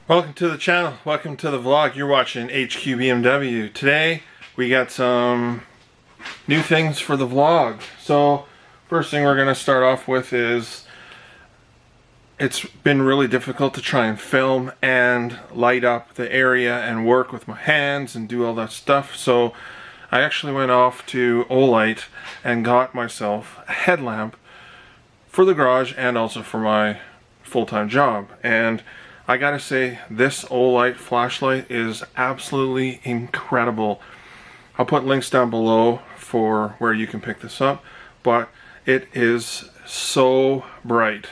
Welcome to the channel, welcome to the vlog. You're watching HQ BMW. Today we got some new things for the vlog. So first thing we're going to start off with is it's been really difficult to try and film and light up the area and work with my hands and do all that stuff. So I actually went off to Olight and got myself a headlamp for the garage and also for my full-time job. And I gotta say, this Olight flashlight is absolutely incredible. I'll put links down below for where you can pick this up, but it is so bright.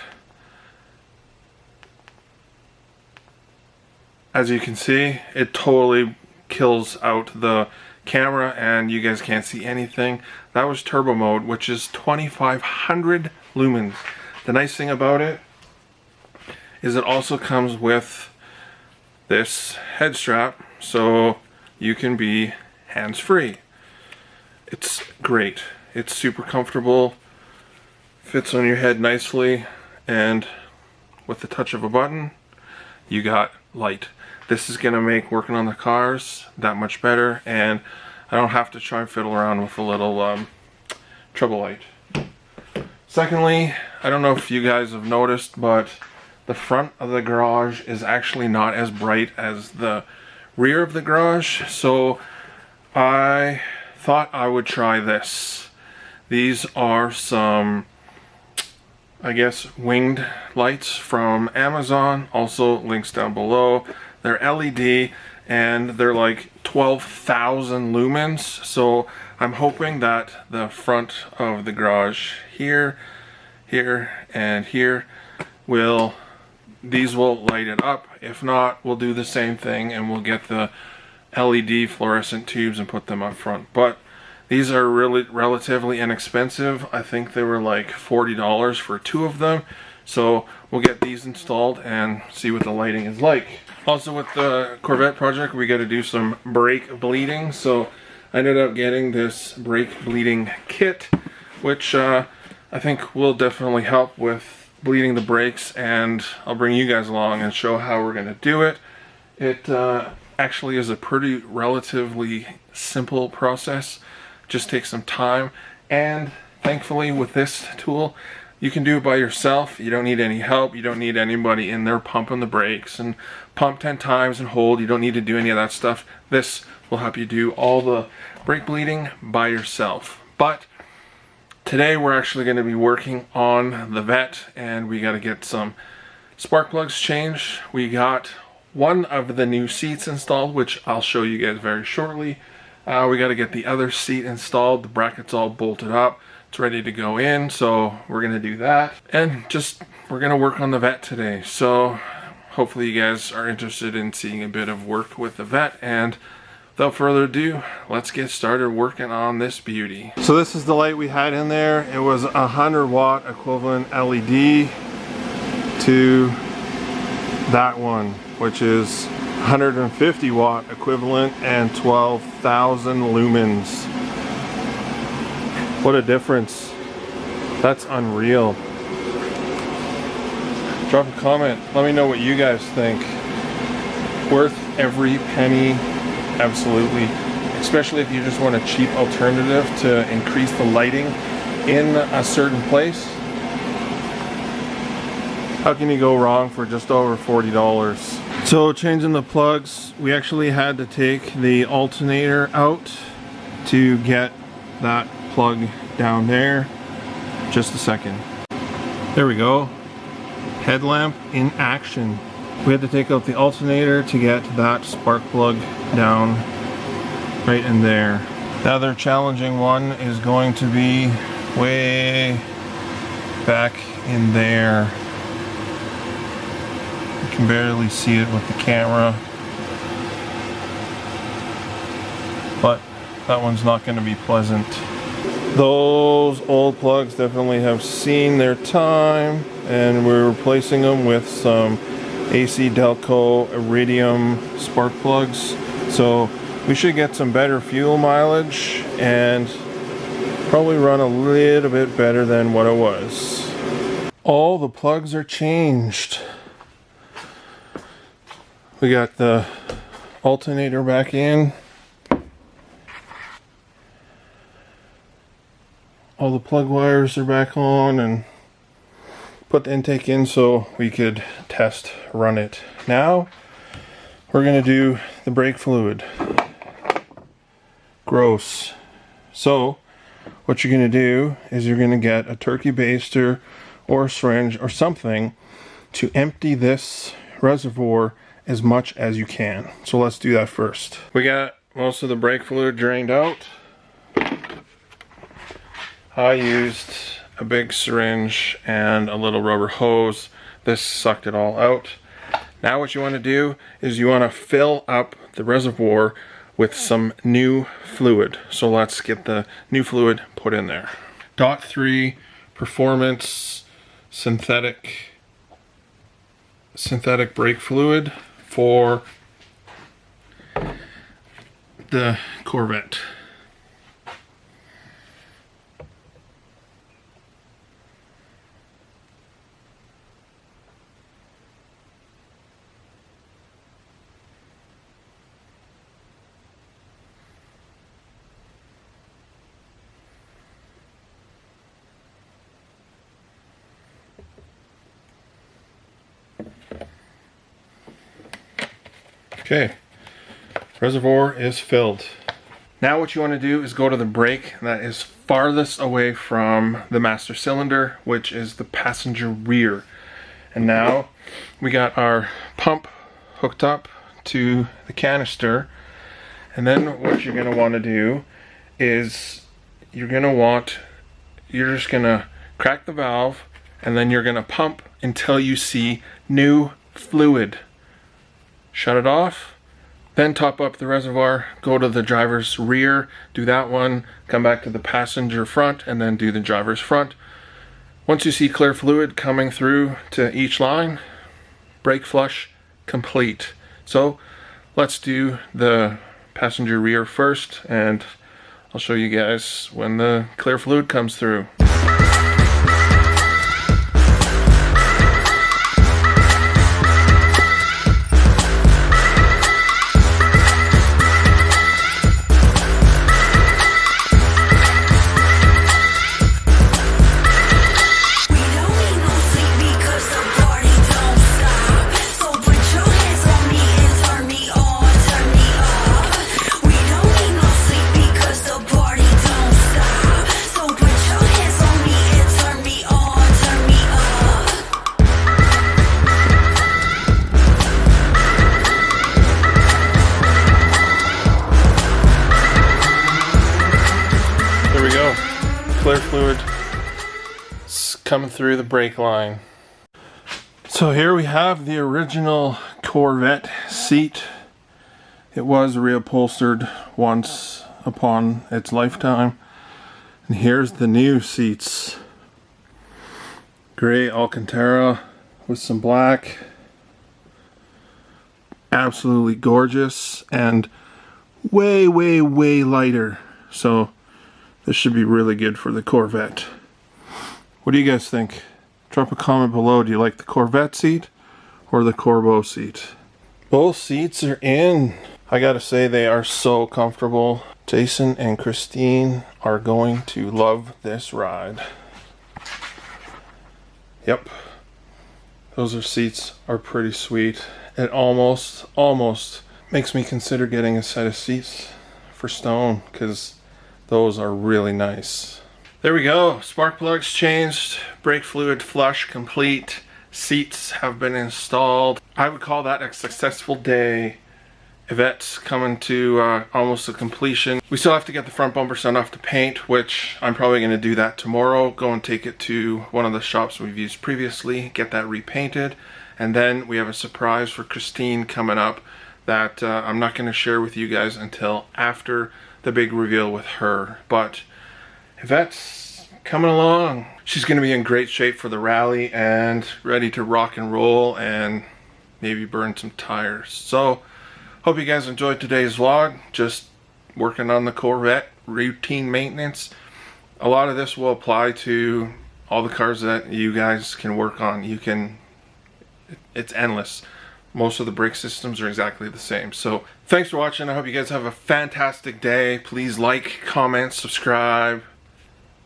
As you can see, it totally kills out the camera and you guys can't see anything. That was turbo mode, which is 2500 lumens. The nice thing about it is it also comes with this head strap so you can be hands-free. It's great. It's super comfortable, fits on your head nicely, and with the touch of a button you got light. This is gonna make working on the cars that much better, and I don't have to try and fiddle around with a little trouble light. Secondly, I don't know if you guys have noticed, but the front of the garage is actually not as bright as the rear of the garage, so I thought I would try this. These are some, I guess, winged lights from Amazon. Also links down below. They're LED and they're like 12,000 lumens, so I'm hoping that the front of the garage here, and here these will light it up. If not, we'll do the same thing and we'll get the LED fluorescent tubes and put them up front. But these are really relatively inexpensive. I think they were like $40 for two of them. So we'll get these installed and see what the lighting is like. Also with the Corvette project, we got to do some brake bleeding. So I ended up getting this brake bleeding kit, which I think will definitely help with bleeding the brakes, and I'll bring you guys along and show how we're going to do it. It actually is a pretty relatively simple process. Just takes some time, and thankfully with this tool you can do it by yourself. You don't need any help. You don't need anybody in there pumping the brakes and pump 10 times and hold. You don't need to do any of that stuff. This will help you do all the brake bleeding by yourself. But today we're actually going to be working on the Vette, and we got to get some spark plugs changed. We got one of the new seats installed, which I'll show you guys very shortly. We got to get the other seat installed. The bracket's all bolted up. It's ready to go in, so we're going to do that. And we're going to work on the Vette today. So hopefully you guys are interested in seeing a bit of work with the Vette, and without further ado, let's get started working on this beauty. So this is the light we had in there. It was 100 watt equivalent LED to that one, which is 150 watt equivalent and 12,000 lumens. What a difference. That's unreal. Drop a comment. Let me know what you guys think. Worth every penny. Absolutely, especially if you just want a cheap alternative to increase the lighting in a certain place. How can you go wrong for just over $40? So changing the plugs, we actually had to take the alternator out to get that plug down there. Just a second. There we go. Headlamp in action. We had to take out the alternator to get that spark plug down right in there. The other challenging one is going to be way back in there. You can barely see it with the camera, but that one's not going to be pleasant. Those old plugs definitely have seen their time, and we're replacing them with some AC Delco Iridium spark plugs. So we should get some better fuel mileage and probably run a little bit better than what it was. All the plugs are changed. We got the alternator back in. All the plug wires are back on, and put the intake in so we could test run it. Now we're gonna do the brake fluid. Gross. So what you're gonna do is you're gonna get a turkey baster or a syringe or something to empty this reservoir as much as you can. So let's do that first. We got most of the brake fluid drained out. I used a big syringe and a little rubber hose. This sucked it all out. Now what you want to do is you want to fill up the reservoir with some new fluid. So let's get the new fluid put in there. .3 Performance synthetic brake fluid for the Corvette. Okay, reservoir is filled. Now what you want to do is go to the brake that is farthest away from the master cylinder, which is the passenger rear. And now we got our pump hooked up to the canister. And then what you're going to want to do is you're just going to crack the valve, and then you're going to pump until you see new fluid. Shut it off, then top up the reservoir, go to the driver's rear, do that one, come back to the passenger front, and then do the driver's front. Once you see clear fluid coming through to each line, brake flush complete. So let's do the passenger rear first, and I'll show you guys when the clear fluid comes through. Clear fluid coming through the brake line. So here we have the original Corvette seat. It was reupholstered once upon its lifetime. And here's the new seats. Gray Alcantara with some black. Absolutely gorgeous and way, way, way lighter. So this should be really good for the Corvette. What do you guys think? Drop a comment below. Do you like the Corvette seat or the Corbeau seat? Both seats are in. I gotta say, they are so comfortable. Jason and Christine are going to love this ride. Yep. Those seats are pretty sweet. It almost makes me consider getting a set of seats for Stone, because those are really nice. There we go. Spark plugs changed. Brake fluid flush complete. Seats have been installed. I would call that a successful day. Yvette's coming to almost a completion. We still have to get the front bumper sent off to paint, which I'm probably going to do that tomorrow. Go and take it to one of the shops we've used previously, get that repainted. And then we have a surprise for Christine coming up that I'm not going to share with you guys until after the big reveal with her. But Yvette's coming along. She's going to be in great shape for the rally and ready to rock and roll and maybe burn some tires. So hope you guys enjoyed today's vlog. Just working on the Corvette, routine maintenance. A lot of this will apply to all the cars that you guys can work on. It's endless. Most of the brake systems are exactly the same. So thanks for watching. I hope you guys have a fantastic day. Please like, comment, subscribe.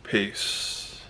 Peace.